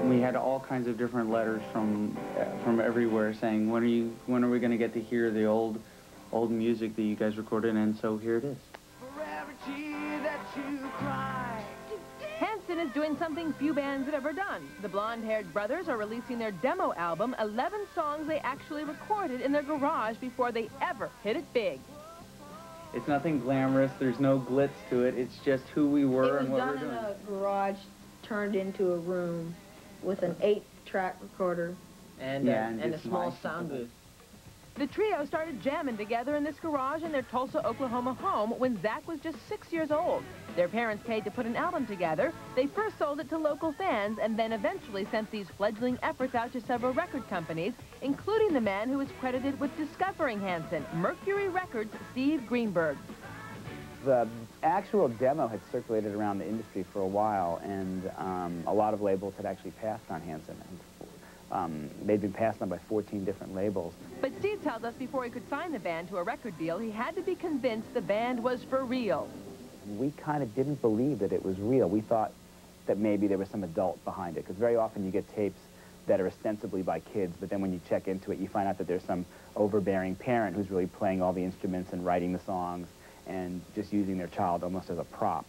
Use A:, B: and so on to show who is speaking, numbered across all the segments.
A: We had all kinds of different letters from everywhere saying, when are we going to get to hear the old music that you guys recorded? And so here it is.
B: For every tear that you cry.
C: Hanson is doing something few bands have ever done. The blonde-haired brothers are releasing their demo album, 11 songs they actually recorded in their garage before they ever hit it big.
A: It's nothing glamorous. There's no glitz to it. It's just who we were and what we're doing.
D: It was done in a garage turned into a room with an 8-track recorder.
E: And a small sound booth.
C: The trio started jamming together in this garage in their Tulsa, Oklahoma home when Zach was just 6 years old. Their parents paid to put an album together. They first sold it to local fans and then eventually sent these fledgling efforts out to several record companies, including the man who is credited with discovering Hanson, Mercury Records' Steve Greenberg.
F: The actual demo had circulated around the industry for a while, and a lot of labels had actually passed on Hanson. They'd been passed on by 14 different labels.
C: But Steve tells us before he could sign the band to a record deal, he had to be convinced the band was for real.
F: We kind of didn't believe that it was real. We thought that maybe there was some adult behind it, because very often you get tapes that are ostensibly by kids, but then when you check into it, you find out that there's some overbearing parent who's really playing all the instruments and writing the songs and just using their child almost as a prop.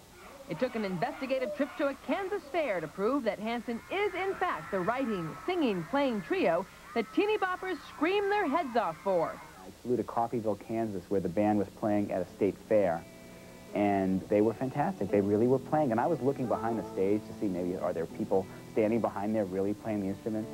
C: It took an investigative trip to a Kansas fair to prove that Hanson is, in fact, the writing, singing, playing trio that teeny boppers scream their heads off for.
F: I flew to Coffeyville, Kansas, where the band was playing at a state fair, and they were fantastic. They really were playing, and I was looking behind the stage to see maybe are there people standing behind there really playing the instruments.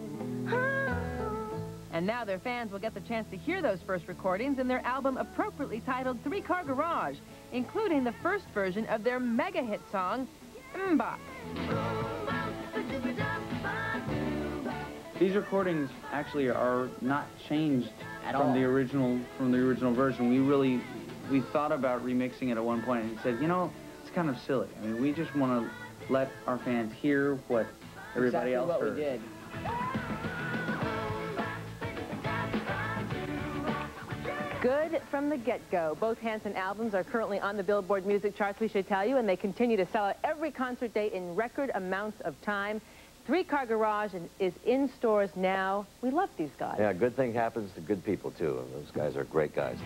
C: And now their fans will get the chance to hear those first recordings in their album appropriately titled 3-Car Garage, including the first version of their mega hit song, Mbop.
A: These recordings actually are not changed from the original version. We thought about remixing it at one point and said, you know, it's kind of silly. I mean, we just want to let our fans hear what everybody else heard.
E: Exactly what we did.
C: Good from the get-go. Both Hanson albums are currently on the Billboard music charts, we should tell you, and they continue to sell at every concert date in record amounts of time. 3-Car Garage is in stores now. We love these guys.
G: Yeah, good thing happens to good people, too. Those guys are great guys.